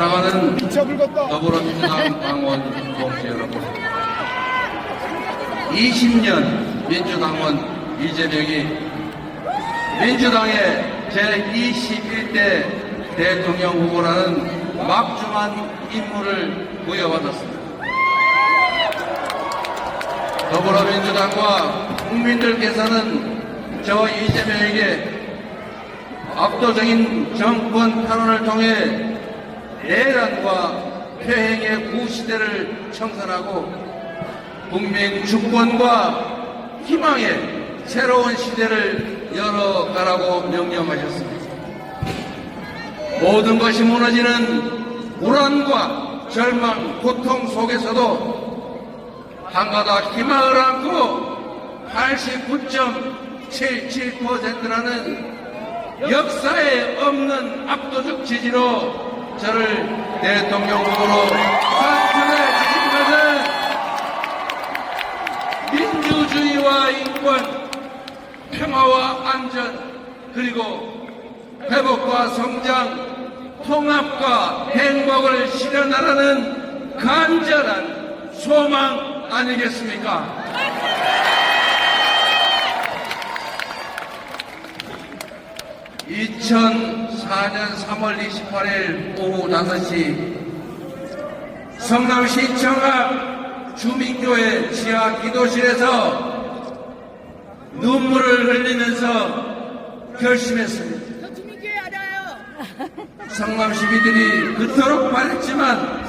사랑하는 더불어민주당 당원 동지 여러분, 20년 민주당원 이재명이 민주당의 제21대 대통령 후보라는 막중한 임무를 부여받았습니다. 더불어민주당과 국민들께서는 저 이재명에게 압도적인 정권 탄원을 통해 내란과 폐행의 구시대를 청산하고 국민 주권과 희망의 새로운 시대를 열어가라고 명령하셨습니다. 모든 것이 무너지는 불안과 절망, 고통 속에서도 한가닥 희망을 안고 89.77%라는 역사에 없는 압도적 지지로 저를 대통령 후보로 선출해 주신 것은 민주주의와 인권, 평화와 안전, 그리고 회복과 성장, 통합과 행복을 실현하라는 간절한 소망 아니겠습니까? 2004년 3월 28일 오후 5시 성남시청 앞 주민교회 지하 기도실에서 눈물을 흘리면서 결심했습니다. 저 주민교회 알아요. 성남 시민들이 그토록 바랬지만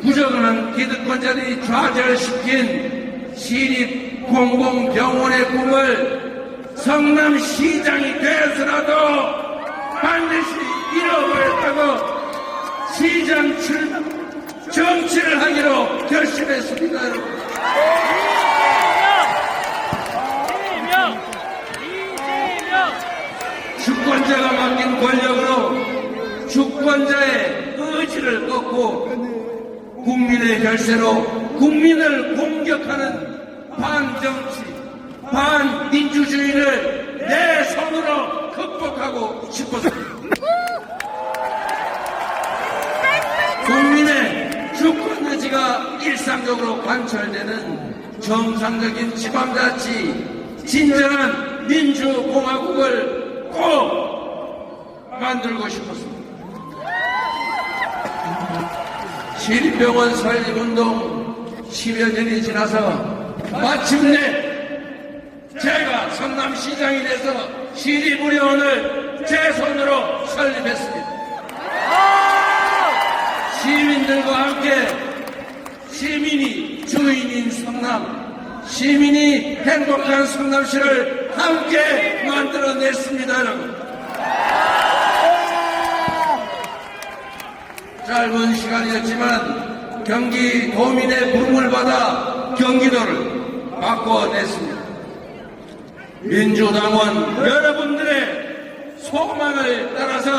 부정한 기득권자들이 좌절시킨 시립 공공병원의 꿈을 성남시장이 되어서라도 반드시 잃어버렸다고 시장 정치를 하기로 결심했습니다. 주권자가 맡긴 권력으로 주권자의 의지를 꺾고 국민의 결세로 국민을 공격하는 반정치, 반민주주의를 내 손으로 극복하고 싶었습니다. 국민의 주권 의지가 일상적으로 관철되는 정상적인 지방자치, 진정한 민주공화국을 꼭 만들고 싶었습니다. 시립병원 설립운동 10여 년이 지나서 마침내 제가 성남시장이 돼서 시립의료원을 제 손으로 설립했습니다. 시민들과 함께 시민이 주인인 성남, 시민이 행복한 성남시를 함께 만들어냈습니다, 여러분. 짧은 시간이었지만 경기도민의 부름을 받아 경기도를 바꿔냈습니다. 민주당원 여러분들의 소망을 따라서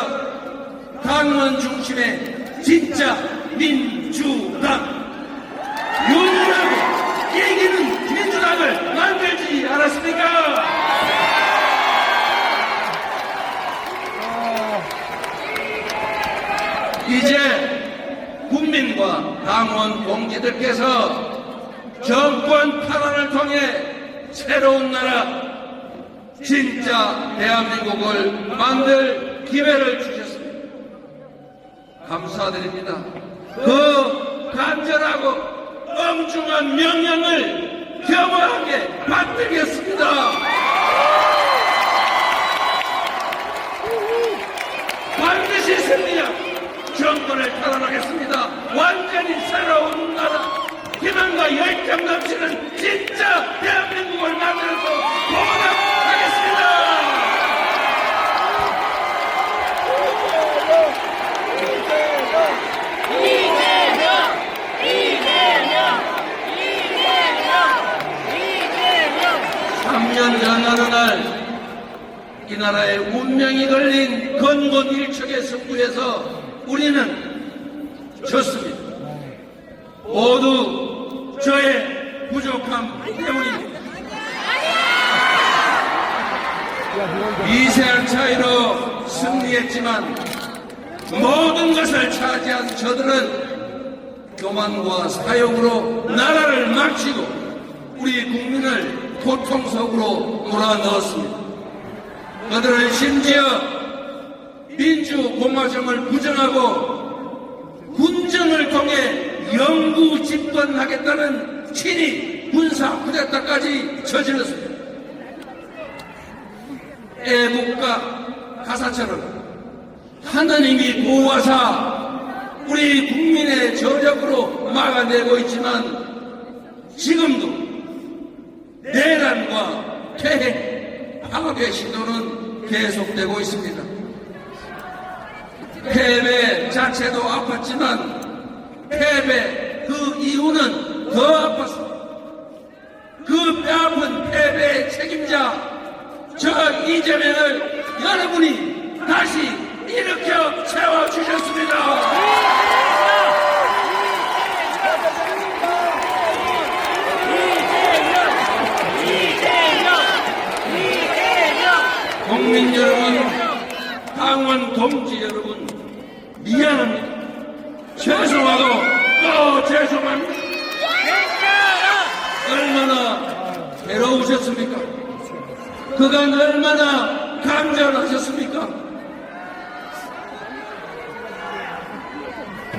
당원 중심의 진짜 민주당, 유능하고 이기는 민주당을 만들지 않았습니까? 이제 국민과 당원 동지들께서 정권 탄원을 통해 새로운 나라, 진짜 대한민국을 만들 기회를 주셨습니다. 감사드립니다. 그 간절하고 엄중한 명령을 겸허하게 받들겠습니다. 반드시 승리하고 정권을 탈환하겠습니다. 완전히 새로운 나라, 희망과 열정 넘치는 진짜 대한민국을 만들어서 보답하겠습니다. 이재명! 3년 전 어느 날 이 나라의 운명이 걸린 건곤일척의 승부에서 우리는 졌습니다. 모두 저의 부족함 때문입니다. 미세한 차이로 승리했지만 모든 것을 차지한 저들은 교만과 사욕으로 나라를 망치고 우리 국민을 고통 속으로 몰아넣었습니다. 그들은 심지어 민주공화정을 부정하고 군정을 통해 영구 집권하겠다는 친위 군사 쿠데타까지 저질렀습니다. 애국가 가사처럼 하느님이 보호하사 우리 국민의 저력으로 막아내고 있지만 지금도 내란과 퇴행, 파괴 시도는 계속되고 있습니다. 패배 자체도 아팠지만 패배 그 이유는 더 아팠습니다. 그 뼈아픈 패배의 책임자 저 이재명을 여러분이 다시 일으켜 세워주셨습니다. 국민 여러분, 당원 동지 여러분, 미안합니다. 죄송하고 또 죄송합니다. 얼마나 괴로우셨습니까? 그간 얼마나 감전하셨습니까?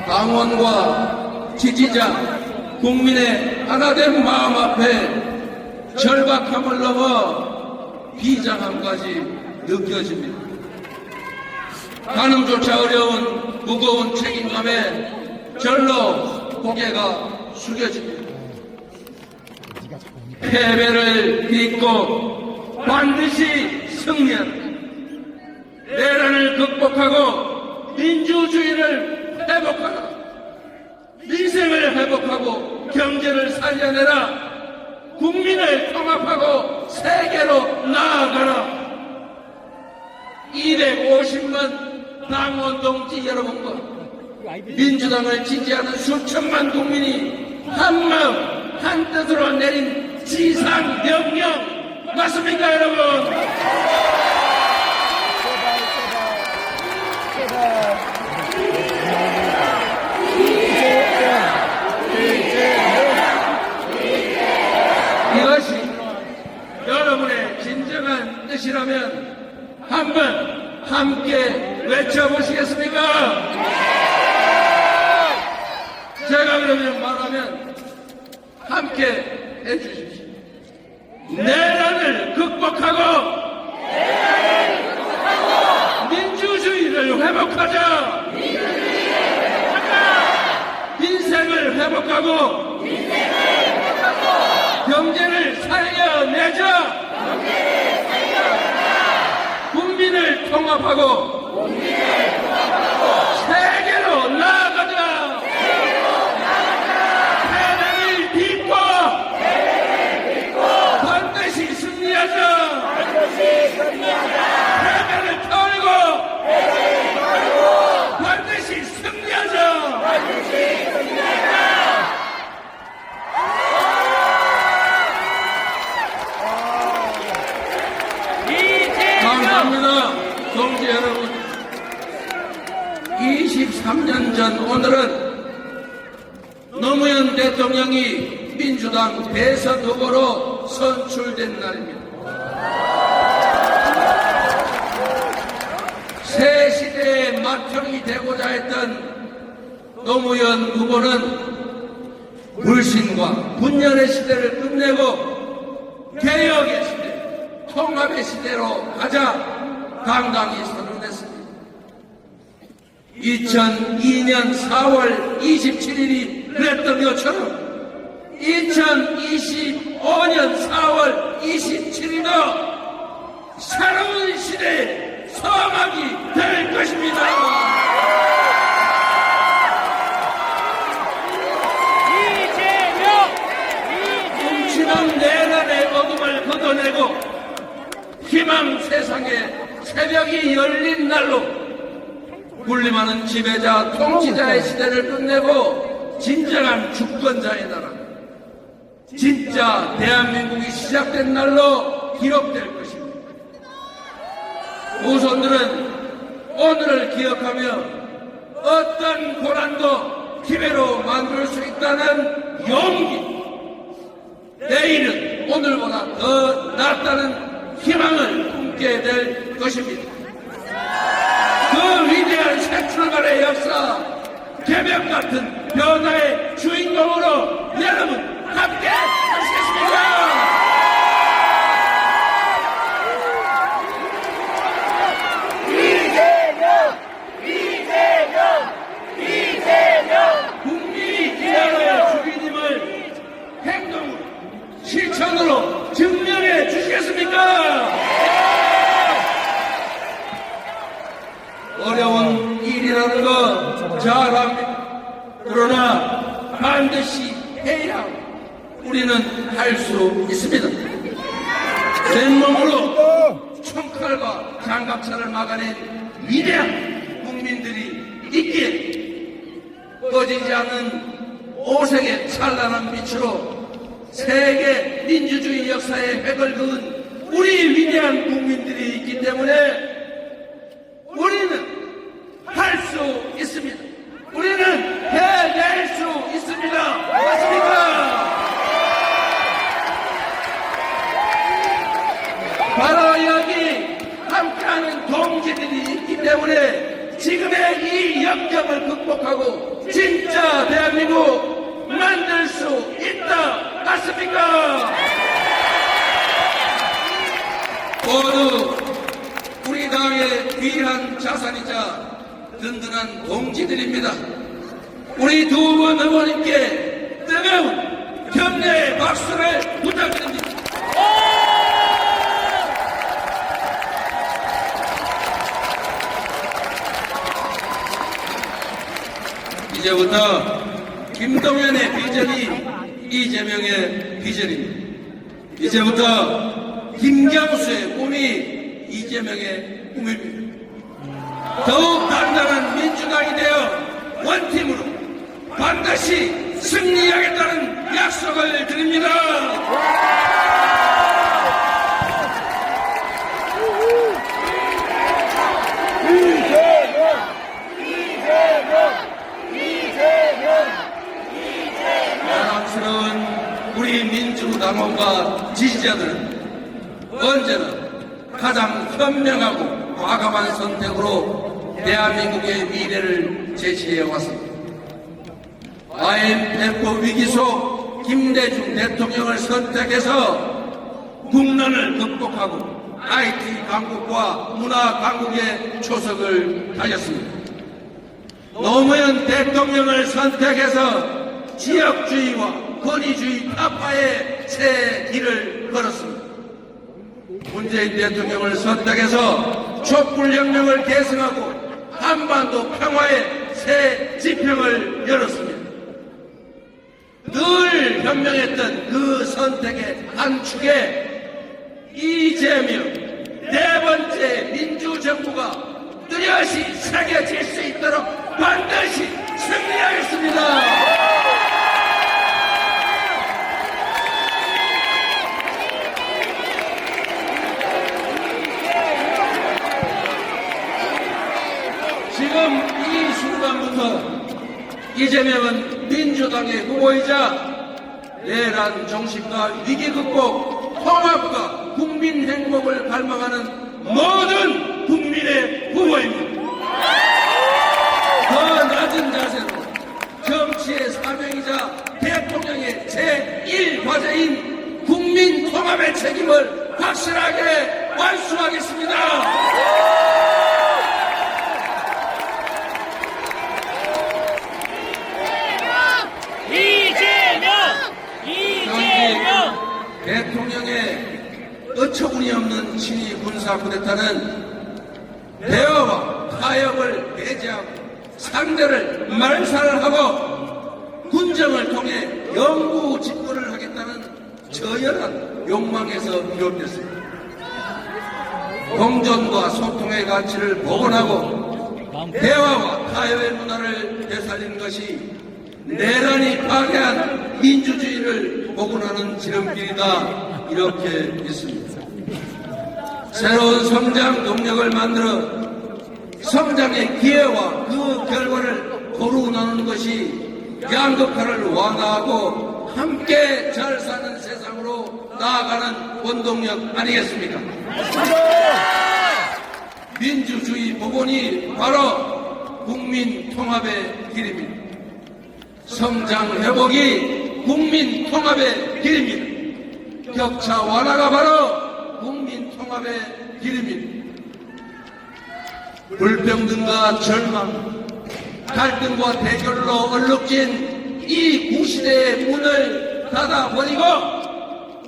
당원과 지지자, 국민의 하나된 마음 앞에 절박함을 넘어 비장함까지 느껴집니다. 가늠조차 어려운 무거운 책임감에 절로 고개가 숙여집니다. 패배를 딛고 반드시 승리한다. 내란을 극복하고 민주주의를 회복하라. 민생을 회복하고 경제를 살려내라. 국민을 통합하고 세계로 나아가라. 250만 당원 동지 여러분과 민주당을 지지하는 수천만 국민이 한마음 한뜻으로 내린 지상명령 맞습니까 여러분? 이것이 여러분의 진정한 뜻이라면 한번 함께 외쳐보시겠습니까? 제가 그러면 말하면 함께 해주십시오. 내란을 극복하고 민주주의를 회복하자. 민생을 회복하고 경제를 살려내자. 국민을 통합하고 세계로 나아가자. 패배를 딛고 반드시 승리하자. 패배를 털고 반드시 승리하자. 감사합니다. 동지 여러분, 23년 전 오늘은 노무현 대통령이 민주당 대선 후보로 선출된 날입니다. 새 시대의 맏형이 되고자 했던 노무현 후보는 불신과 분열의 시대를 끝내고 개혁의 시대, 통합의 시대로 가자 당당히 선언했습니다. 2002년 4월 27일이 그랬던 것처럼 2025년 4월 27일도 새로운 시대의 서막이 될 것입니다. 훔치는 내란의 어둠을 걷어내고 희망 세상의 새벽이 열린 날로 군림하는 지배자 통치자의 시대를 끝내고 진정한 주권자의 나라, 진짜 대한민국이 시작된 날로 기록될 것입니다. 후손들은 오늘을 기억하며 어떤 고난도 기회로 만들 수 있다는 용기, 내일은 오늘보다 더 낫다는 희망을 품게 될 것입니다. 그 위대한 새 출발의 역사, 개벽 같은 변화의 주인공으로 여러분 함께 하시겠습니까? 국민이 이 나라의 주인임을 행동으로, 실천으로 증명해 주시겠습니까? 어려운 일이라는 거 잘합니다. 그러나 반드시 해야 하고 우리는 할 수 있습니다. 맨몸으로 총칼과 장갑차를 막아낸 위대한 국민들이 있기에 꺼지지 않는 오색의 찬란한 빛으로 세계 민주주의 역사의 획을 그은 우리 위대한 국민들이 있기 때문에 우리는 할 수 있습니다. 우리는 해낼 수 있습니다. 맞습니까? 바로 여기 함께하는 동지들이 있기 때문에 지금의 이 역경을 극복하고 진짜 대한민국 만들 수 있다. 맞습니까? 모두 우리 당의 귀한 자산이자 든든한 동지들입니다. 우리 두 분 의원님께 뜨거운 격려의 박수를 부탁드립니다. 이제부터 김동연의 비전이 이재명의 비전입니다. 이제부터 김경수의 꿈이 이재명의 꿈입니다. 더욱 단단한 민주당이 되어 원팀으로 반드시 승리하겠다는 약속을 드립니다. 사랑스러운 우리 민주당원과 지지자들은 언제나 가장 현명하고 과감한 선택으로 대한민국의 미래를 제시해 왔습니다. IMF 위기 속 김대중 대통령을 선택해서 국난을 극복하고 IT 강국과 문화 강국의 초석을 달렸습니다. 노무현 대통령을 선택해서 지역주의와 권위주의 타파의 새 길을 걸었습니다. 문재인 대통령을 선택해서 촛불혁명을 계승하고 한반도 평화의 새 지평을 열었습니다. 늘 현명했던 그 선택의 한 축에 이재명 네 번째 민주정부가 뚜렷이 새겨질 수 있도록 반드시 승리하겠습니다. 지금 이 순간부터 이재명은 민주당의 후보이자 내란 정신과 위기 극복, 통합과 국민 행복을 갈망하는 모든 국민의 후보입니다. 더 낮은 자세로 정치의 사명이자 대통령의 제1과제인 국민 통합의 책임을 확실하게 완수하겠습니다. 대통령의 어처구니없는 친위 군사 쿠데타는 대화와 타협을 배제하고 상대를 말살하고 군정을 통해 영구 집권을 하겠다는 저열한 욕망에서 비롯됐습니다. 공존과 소통의 가치를 복원하고 대화와 타협의 문화를 되살리는 것이 내란이 파괴한 민주주의를 복원하는 지름길이다, 이렇게 믿습니다. 새로운 성장 동력을 만들어 성장의 기회와 그 결과를 고루 나누는 것이 양극화를 완화하고 함께 잘 사는 세상으로 나아가는 원동력 아니겠습니까? 민주주의 복원이 바로 국민 통합의 길입니다. 성장 회복이 국민 통합의 길입니다. 격차 완화가 바로 국민 통합의 길입니다. 불평등과 절망, 갈등과 대결로 얼룩진 이 구시대의 문을 닫아버리고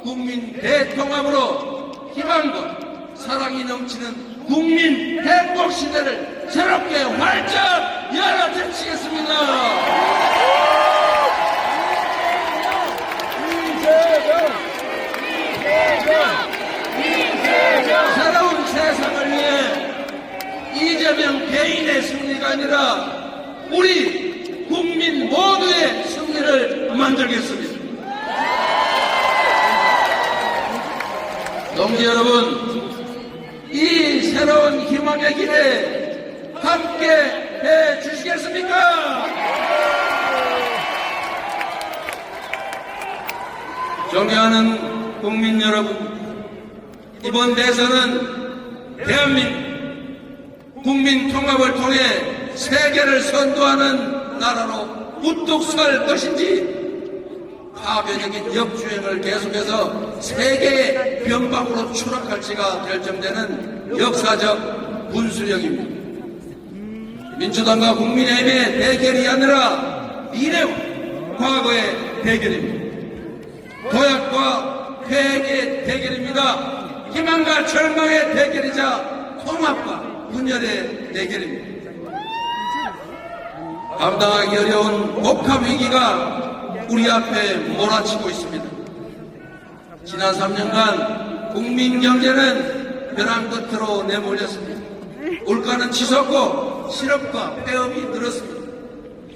국민 대통합으로 희망과 사랑이 넘치는 국민 행복 시대를 새롭게 활짝 열어젖히겠습니다. 새로운 세상을 위해 이재명 개인의 승리가 아니라 우리 국민 모두의 승리를 만들겠습니다. 동지 여러분, 이 새로운 희망의 길에 함께 해 주시겠습니까? 존경하는 국민 여러분, 이번 대선은 대한민국 국민 통합을 통해 세계를 선도하는 나라로 우뚝 설 것인지 파괴적인 역주행을 계속해서 세계의 변방으로 추락할지가 결정되는 역사적 분수령입니다. 민주당과 국민의힘의 대결이 아니라 미래와 과거의 대결입니다. 도약과 회개의 대결입니다. 희망과 절망의 대결이자 통합과 분열의 대결입니다. 감당하기 어려운 복합 위기가 우리 앞에 몰아치고 있습니다. 지난 3년간 국민 경제는 벼랑 끝으로 내몰렸습니다. 물가는 치솟고 실업과 폐업이 늘었습니다.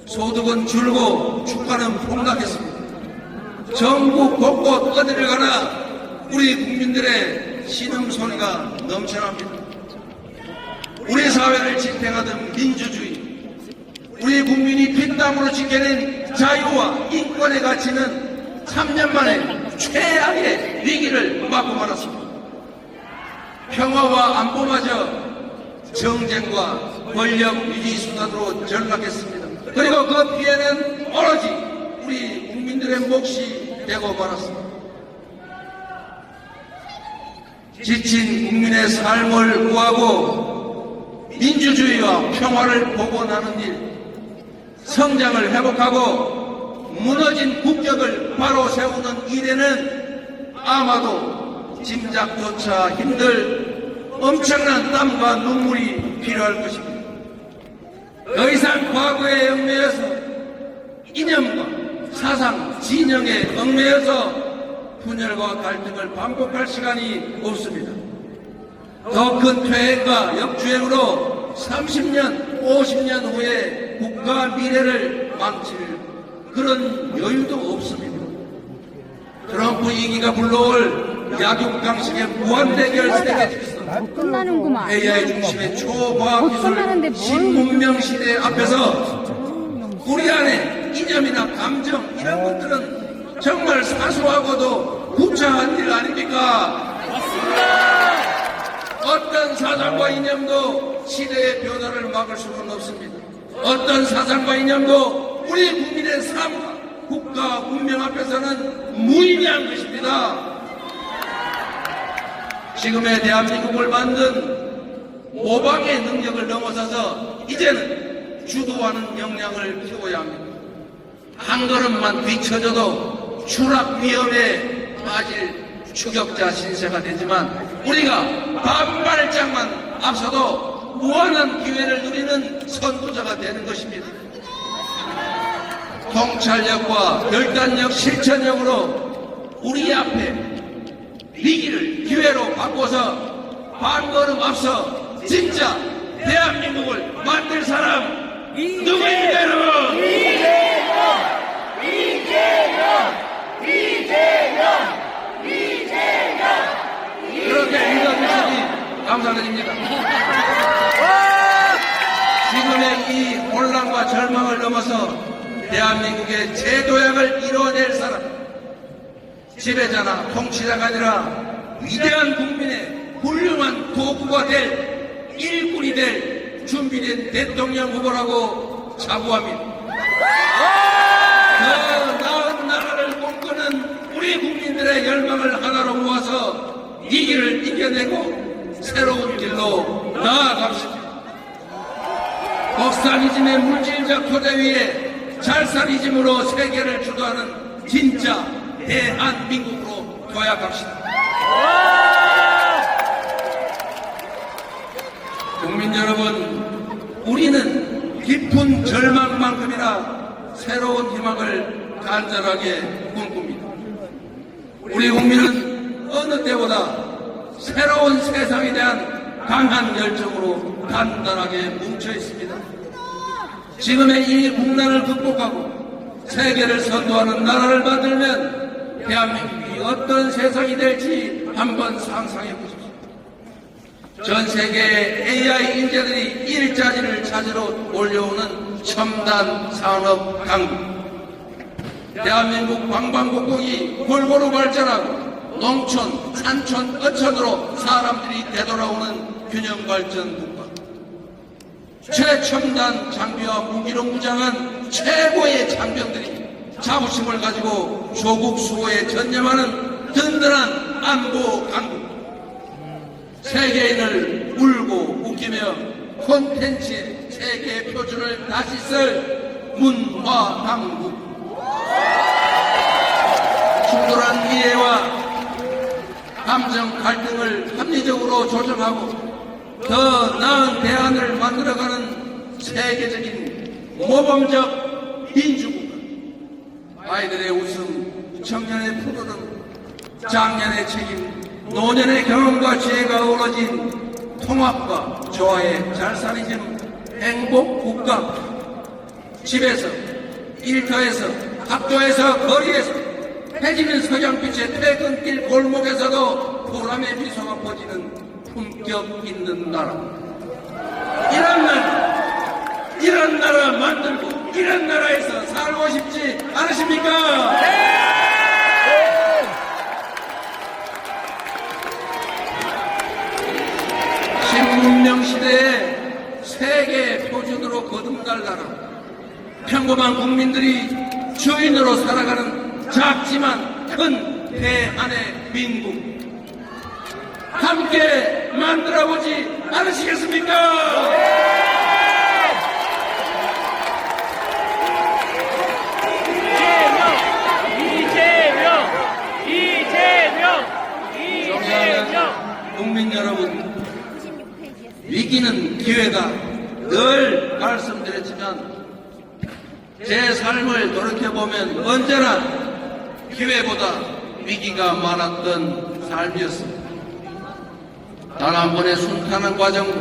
소득은 줄고 주가는 폭락했습니다. 전국 곳곳 어디를 가나 우리 국민들의 신음소리가 넘쳐납니다. 우리 사회를 지탱하던 민주주의, 우리 국민이 피땀으로 지켜낸 자유와 인권의 가치는 3년 만에 최악의 위기를 맞고 말았습니다. 평화와 안보마저 정쟁과 권력 유지 수단으로 전락했습니다. 그리고 그 피해는 오로지 우리 국민들의 몫이 되고 말았습니다. 지친 국민의 삶을 구하고 민주주의와 평화를 복원하는 일, 성장을 회복하고 무너진 국격을 바로 세우는 일에는 아마도 짐작조차 힘들 엄청난 땀과 눈물이 필요할 것입니다. 더 이상 과거에 얽매여서 이념과 사상, 진영에 얽매여서 분열과 갈등을 반복할 시간이 없습니다. 더 큰 퇴행과 역주행으로 30년, 50년 후에 국가 미래를 망칠 그런 여유도 없습니다. 트럼프 2기가 불러올 약육강식의 무한대결 세계질서, 끝나는구만. AI 중심의 초과학기술 신문명 시대 앞에서 우리 안에 이념이나 감정 이런 것들은 정말 사소하고도 구차한 일 아닙니까? 맞습니다. 어떤 사상과 이념도 시대의 변화를 막을 수는 없습니다. 어떤 사상과 이념도 우리 국민의 삶과 국가 운명 앞에서는 무의미한 것입니다. 지금의 대한민국을 만든 모방의 능력을 넘어서서 이제는 주도하는 역량을 키워야 합니다. 한 걸음만 뒤쳐져도 추락 위험에 빠질 추격자 신세가 되지만 우리가 반발짝만 앞서도 무한한 기회를 누리는 선두자가 되는 것입니다. 통찰력과 결단력, 실천력으로 우리 앞에 위기를 기회로 바꿔서 한 걸음 앞서 진짜 대한민국을 만들 사람 누구입니까, 여러분? 그렇게 믿어주시니 감사드립니다. 사회의 이 혼란과 절망을 넘어서 대한민국의 재도약을 이뤄낼 사람, 지배자나 통치자가 아니라 위대한 국민의 훌륭한 도구가 될 일꾼이 될 준비된 대통령 후보라고 자부합니다. 더 나은 나라를 꿈꾸는 우리 국민들의 열망을 하나로 모아서 이 길을 이겨내고 새로운 길로 나아갑시다. 국산이즘의 물질적 토대 위에 잘살이즘으로 세계를 주도하는 진짜 대한민국으로 도약합시다. 국민 여러분, 우리는 깊은 절망만큼이나 새로운 희망을 간절하게 꿈꿉니다. 우리 국민은 어느 때보다 새로운 세상에 대한 강한 열정으로 단단하게 뭉쳐 있습니다. 지금의 이 국난을 극복하고 세계를 선도하는 나라를 만들면 대한민국이 어떤 세상이 될지 한번 상상해 보십시오. 전 세계 AI 인재들이 일자리를 찾으러 몰려오는 첨단 산업 강국. 대한민국 방방곡곡이 골고루 발전하고 농촌, 산촌, 어촌으로 사람들이 되돌아오는 균형 발전 국가. 최첨단 장비와 무기로 무장한 최고의 장병들이 자부심을 가지고 조국 수호에 전념하는 든든한 안보 강국. 세계인을 울고 웃기며 콘텐츠의 세계 표준을 다시 쓸 문화 강국. 충돌한 이해와 감정 갈등을 합리적으로 조정하고 더 나은 대안을 만들어가는 세계적인 모범적 민주국가. 아이들의 웃음, 청년의 푸르름, 장년의 책임, 노년의 경험과 지혜가 어우러진 통합과 조화의 잘살이즘 행복국가. 집에서, 일터에서, 학교에서, 거리에서, 해지는 석양빛의 퇴근길 골목에서도 보람의 미소가 퍼지는 품격 있는 나라. 이런 나라 만들고 이런 나라에서 살고 싶지 않으십니까? 신문명 시대에 세계 표준으로 거듭날 나라. 평범한 국민들이 주인으로 살아가는 작지만 큰 대한의 민국. 함께 만들어보지 않으시겠습니까? 이재명! 국민 여러분, 위기는 기회다. 늘 말씀드렸지만 제 삶을 돌이켜보면 언제나 기회보다 위기가 많았던 삶이었습니다. 단 한 번의 순탄한 과정도,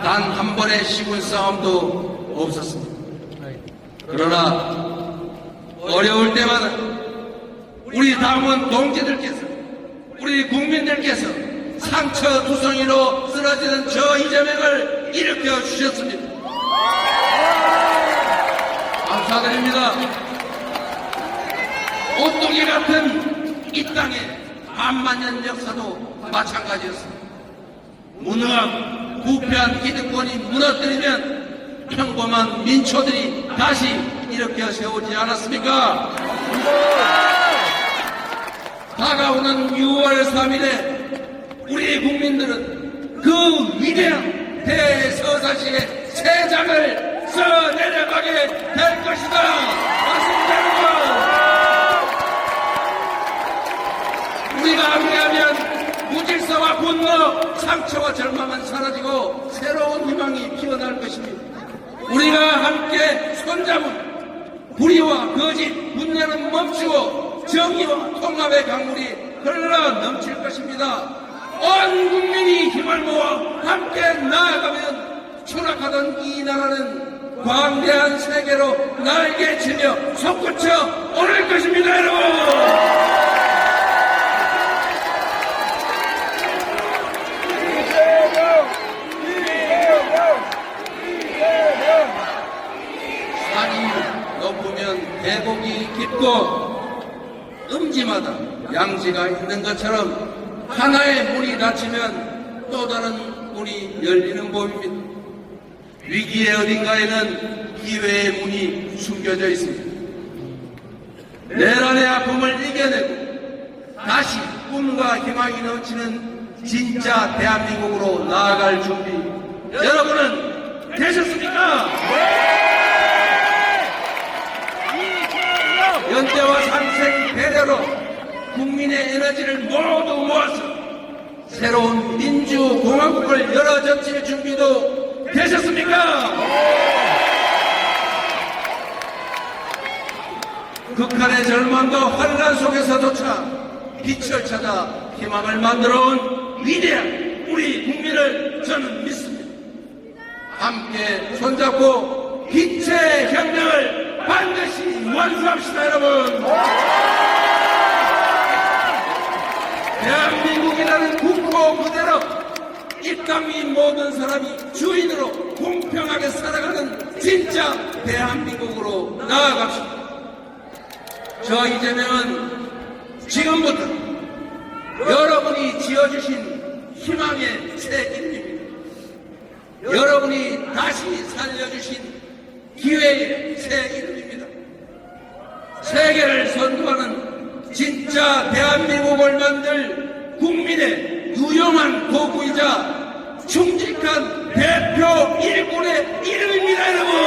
단 한 번의 시군 싸움도 없었습니다. 그러나 어려울 때마다 우리 당원 동지들께서, 우리 국민들께서 상처투성이로 쓰러지는 저 이재명을 일으켜 주셨습니다. 감사드립니다. 오뚜기 같은 이 땅의 반만년 역사도 마찬가지였습니다. 무능한 부패한 기득권이 무너뜨리면 평범한 민초들이 다시 일으켜 세우지 않았습니까? 다가오는 6월 3일에 우리 국민들은 그 위대한 대서사시의 새 장을 써내려가게 될 것이다. 맞습니다, 여러분. 우리가 함께하면 무질서와 분노, 상처와 절망은 사라지고 새로운 희망이 피어날 것입니다. 우리가 함께 손잡은 불의와 거짓, 분열은 멈추고 정의와 통합의 강물이 흘러 넘칠 것입니다. 온 국민이 힘을 모아 함께 나아가면 추락하던 이 나라는 광대한 세계로 날개치며 솟구쳐 오를 것입니다, 여러분. 이재명! 계곡이 깊고 음지마다 양지가 있는 것처럼 하나의 문이 닫히면 또 다른 문이 열리는 법입니다. 위기의 어딘가에는 기회의 문이 숨겨져 있습니다. 내란의 아픔을 이겨내고 다시 꿈과 희망이 넘치는 진짜 대한민국으로 나아갈 준비 여러분은 되셨습니까? 연대와 상생 배려로 국민의 에너지를 모두 모아서 새로운 민주공화국을 열어젖힐 준비도 되셨습니까? 극한의 절망과 환란 속에서조차 빛을 찾아 희망을 만들어온 위대한 우리 국민을 저는 믿습니다. 함께 손잡고 빛의 혁명을 반드시 완수합시다, 여러분. 대한민국이라는 국보 그대로 이 땅 위 모든 사람이 주인으로 공평하게 살아가는 진짜 대한민국으로 나아갑시다. 저 이재명은 지금부터 여러분이 지어주신 희망의 새 이름입니다. 여러분이 다시 살려주신 기회의 새 이름입니다. 세계를 선도하는 진짜 대한민국을 만들 국민의 유용한 도구이자 충직한 대표 일꾼의 이름입니다, 여러분.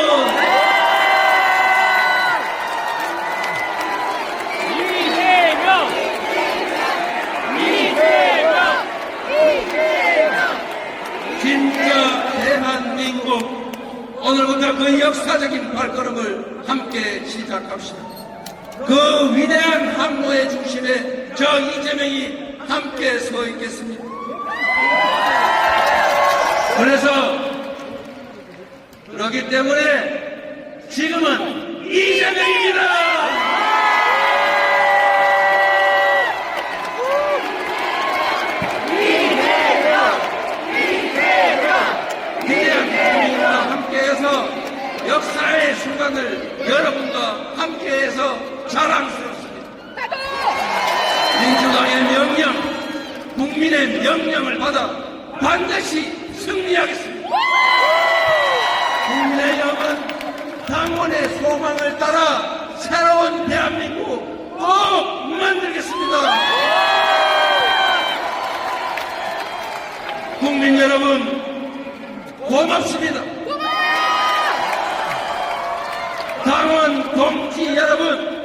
진짜 대한민국 오늘부터 그 역사적인 발걸음을 함께 시작합시다. 그 위대한 항로의 중심에 저 이재명이 함께 서 있겠습니다. 그렇기 때문에 지금은 이재명입니다. 역사의 순간을 여러분과 함께해서 자랑스럽습니다. 민주당의 명령, 국민의 명령을 받아 반드시 승리하겠습니다. 국민의 영은 당원의 소망을 따라 새로운 대한민국 꼭 만들겠습니다. 국민 여러분, 고맙습니다. 당원 동지 여러분,